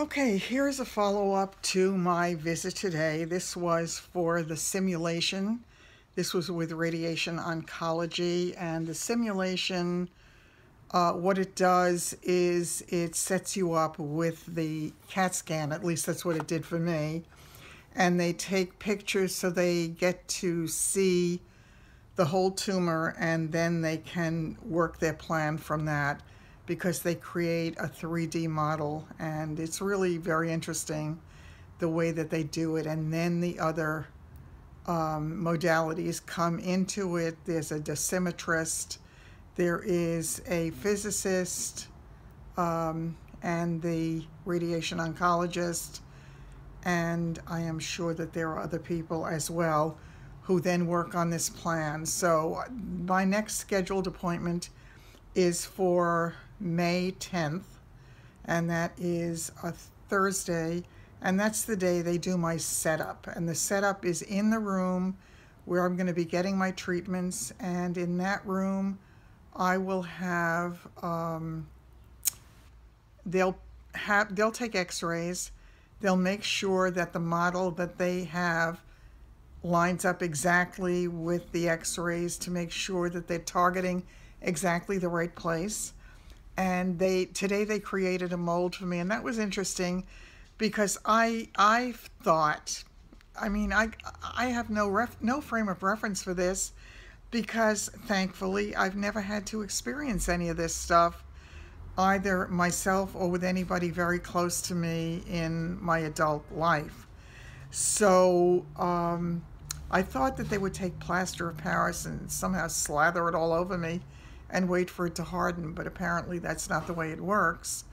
Okay, here's a follow-up to my visit today. This was for the simulation. This was with Radiation Oncology, and the simulation, what it does is it sets you up with the CAT scan. At least that's what it did for me. And they take pictures so they get to see the whole tumor, and then they can work their plan from that, because they create a 3D model, and it's really very interesting the way that they do it. And then the other modalities come into it. There's a dosimetrist, there is a physicist, and the radiation oncologist, and I am sure that there are other people as well who then work on this plan. So my next scheduled appointment is for May 10th, and that is a Thursday, and that's the day they do my setup. And the setup is in the room where I'm going to be getting my treatments, and in that room I will have they'll take x-rays. They'll make sure that the model that they have lines up exactly with the x-rays to make sure that they're targeting exactly the right place. And today they created a mold for me, and that was interesting because I thought, I have no frame of reference for this, because thankfully I've never had to experience any of this stuff, either myself or with anybody very close to me in my adult life. So I thought that they would take plaster of Paris and somehow slather it all over me and wait for it to harden, but apparently that's not the way it works.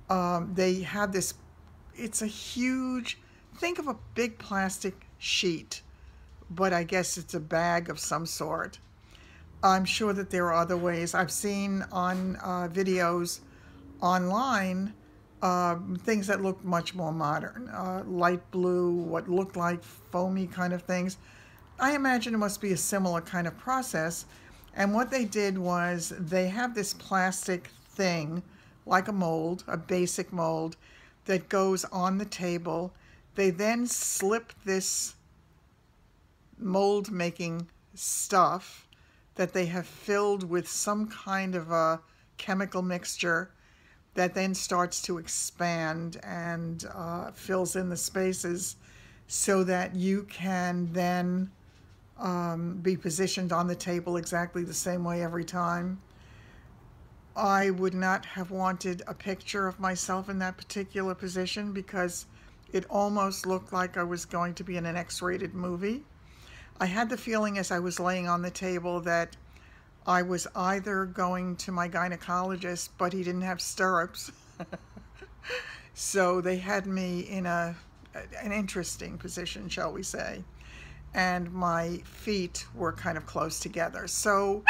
They have this, it's a huge, think of a big plastic sheet, but I guess it's a bag of some sort. I'm sure that there are other ways. I've seen on videos online things that look much more modern, light blue, what looked like foamy kind of things. I imagine it must be a similar kind of process. And what they did was they have this plastic thing, like a mold, a basic mold, that goes on the table. They then slip this mold making stuff that they have filled with some kind of a chemical mixture that then starts to expand and fills in the spaces so that you can then be positioned on the table exactly the same way every time. I would not have wanted a picture of myself in that particular position because it almost looked like I was going to be in an X-rated movie. I had the feeling as I was laying on the table that I was either going to my gynecologist, but he didn't have stirrups. So they had me in an interesting position, shall we say. And my feet were kind of close together. So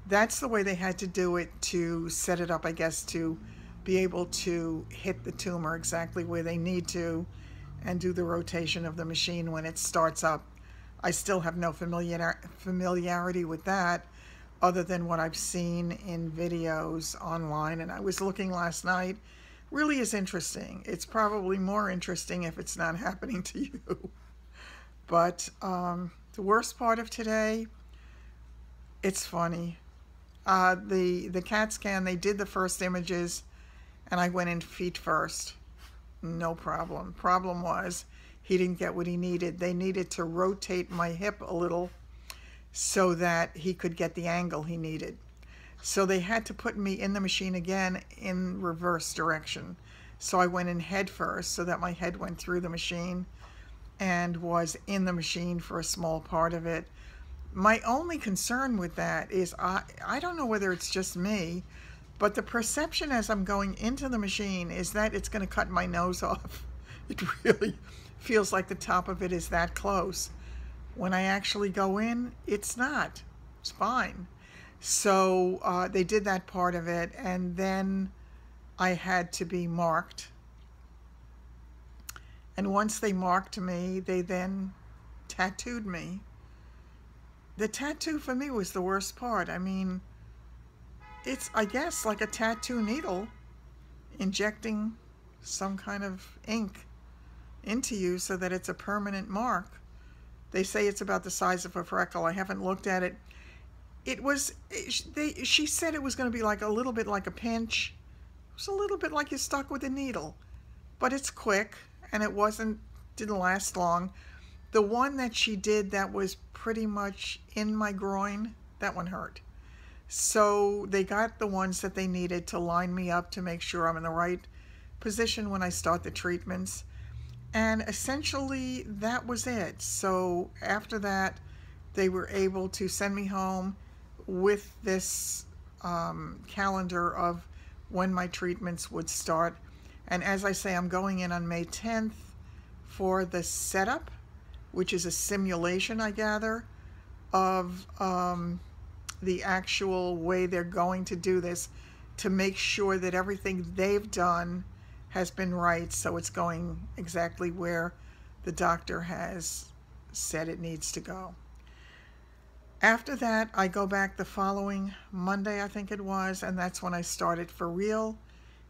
that's the way they had to do it to set it up, I guess, to be able to hit the tumor exactly where they need to and do the rotation of the machine when it starts up. I still have no familiarity with that other than what I've seen in videos online, and I was looking last night. Really is interesting. It's probably more interesting if it's not happening to you. But the worst part of today, it's funny. The CAT scan, they did the first images, and I went in feet first. No problem. Problem was, he didn't get what he needed. They needed to rotate my hip a little so that he could get the angle he needed. So they had to put me in the machine again in reverse direction. So I went in head first so that my head went through the machine and was in the machine for a small part of it. My only concern with that is I don't know whether it's just me, but the perception as I'm going into the machine is that it's going to cut my nose off. It really feels like the top of it is that close. When I actually go in, it's not. It's fine. So they did that part of it, and then I had to be marked. And once they marked me, they then tattooed me. The tattoo for me was the worst part. I mean, it's, I guess, like a tattoo needle injecting some kind of ink into you so that it's a permanent mark. They say it's about the size of a freckle. I haven't looked at it. She said it was going to be like a little bit like a pinch. It was a little bit like you're stuck with a needle, but it's quick, and it didn't last long. The one that she did that was pretty much in my groin, that one hurt. So they got the ones that they needed to line me up to make sure I'm in the right position when I start the treatments. And essentially that was it. So after that, they were able to send me home with this calendar of when my treatments would start. And as I say, I'm going in on May 10th for the setup, which is a simulation, I gather, of the actual way they're going to do this to make sure that everything they've done has been right, so it's going exactly where the doctor has said it needs to go. After that, I go back the following Monday, I think it was, and that's when I started for real.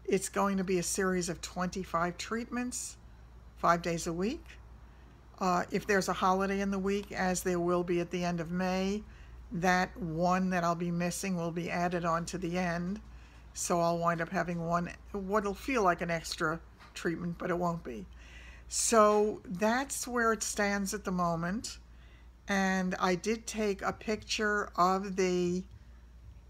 It's going to be a series of 25 treatments, 5 days a week. If there's a holiday in the week, as there will be at the end of May, that one that I'll be missing will be added on to the end. So I'll wind up having what'll feel like an extra treatment, but it won't be. So that's where it stands at the moment. And I did take a picture of the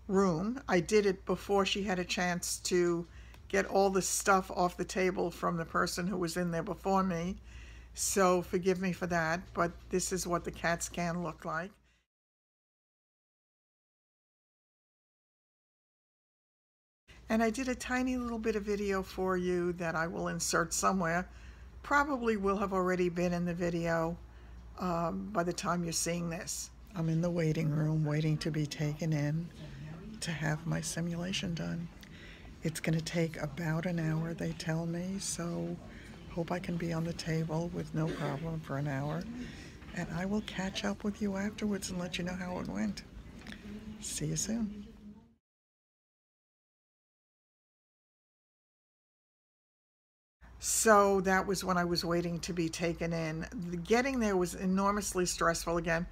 room. I did it before she had a chance to get all the stuff off the table from the person who was in there before me. So forgive me for that, but this is what the CAT scan looked like. And I did a tiny little bit of video for you that I will insert somewhere. Probably will have already been in the video by the time you're seeing this. I'm in the waiting room waiting to be taken in to have my simulation done. It's going to take about an hour, they tell me, so hope I can be on the table with no problem for an hour. And I will catch up with you afterwards and let you know how it went. See you soon. So that was when I was waiting to be taken in. Getting there was enormously stressful again.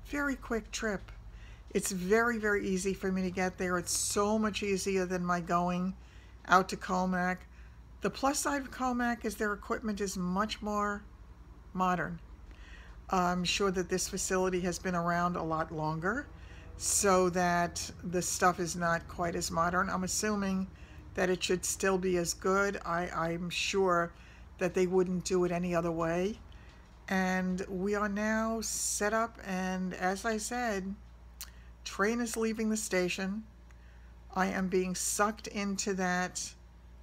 Very quick trip. It's very, very easy for me to get there. It's so much easier than my going out to Comac. The plus side of Comac is their equipment is much more modern. I'm sure that this facility has been around a lot longer, so that the stuff is not quite as modern. I'm assuming that it should still be as good. I'm sure that they wouldn't do it any other way. And we are now set up, and as I said, train is leaving the station. I am being sucked into that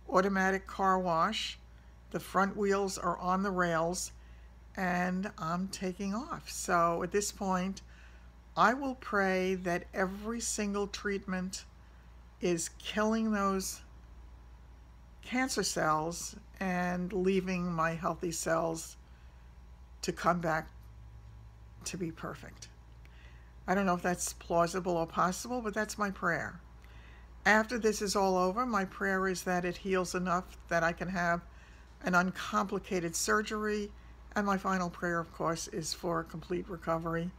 automatic car wash. The front wheels are on the rails, and I'm taking off. So at this point, I will pray that every single treatment is killing those cancer cells and leaving my healthy cells to come back to be perfect. I don't know if that's plausible or possible, but that's my prayer. After this is all over, my prayer is that it heals enough that I can have an uncomplicated surgery, and my final prayer, of course, is for complete recovery.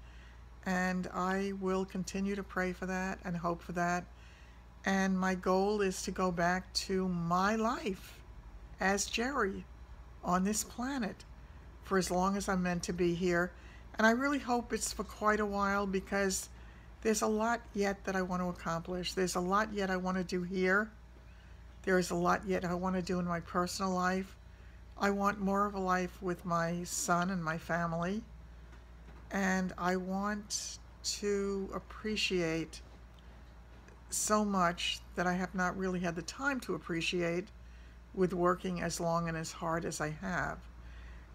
And I will continue to pray for that and hope for that. And my goal is to go back to my life as Jerry on this planet for as long as I'm meant to be here. And I really hope it's for quite a while, because there's a lot yet that I want to accomplish. There's a lot yet I want to do here. There is a lot yet I want to do in my personal life. I want more of a life with my son and my family. And I want to appreciate so much that I have not really had the time to appreciate with working as long and as hard as I have.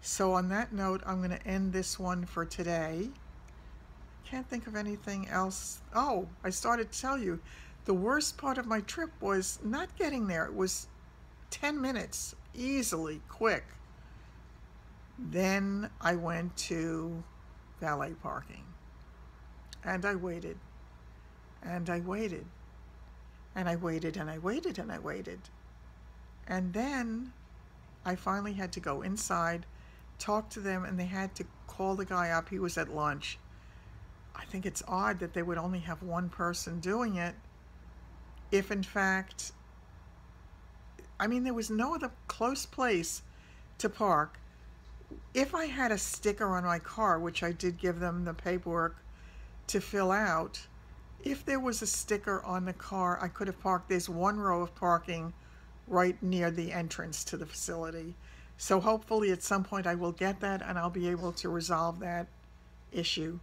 So on that note, I'm going to end this one for today. Can't think of anything else. Oh, I started to tell you, the worst part of my trip was not getting there. It was 10 minutes, easily, quick. Then I went to valet parking, and I waited, and I waited, and I waited, and I waited, and I waited. And then I finally had to go inside, talk to them, and they had to call the guy up. He was at lunch. I think it's odd that they would only have one person doing it if in fact, I mean, there was no other close place to park. If I had a sticker on my car, which I did give them the paperwork to fill out, if there was a sticker on the car, I could have parked. There's one row of parking right near the entrance to the facility. So hopefully at some point I will get that and I'll be able to resolve that issue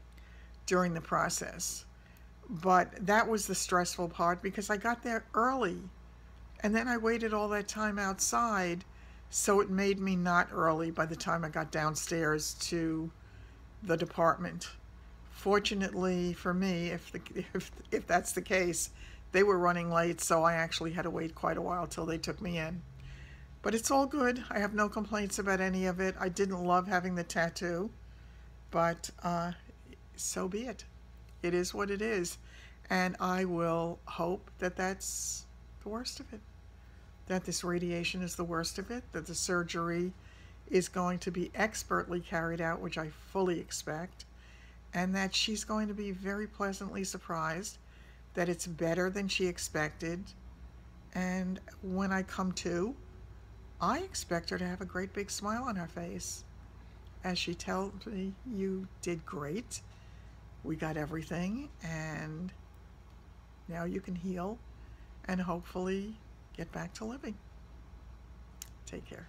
during the process. But that was the stressful part because I got there early and then I waited all that time outside, so it made me not early by the time I got downstairs to the department. Fortunately for me, if that's the case, they were running late, so I actually had to wait quite a while till they took me in. But it's all good. I have no complaints about any of it. I didn't love having the tattoo, but so be it. It is what it is. And I will hope that that's the worst of it. That this radiation is the worst of it, that the surgery is going to be expertly carried out, which I fully expect, and that she's going to be very pleasantly surprised that it's better than she expected. And when I come to, I expect her to have a great big smile on her face as she tells me, "You did great. We got everything, and now you can heal and hopefully get back to living." Take care.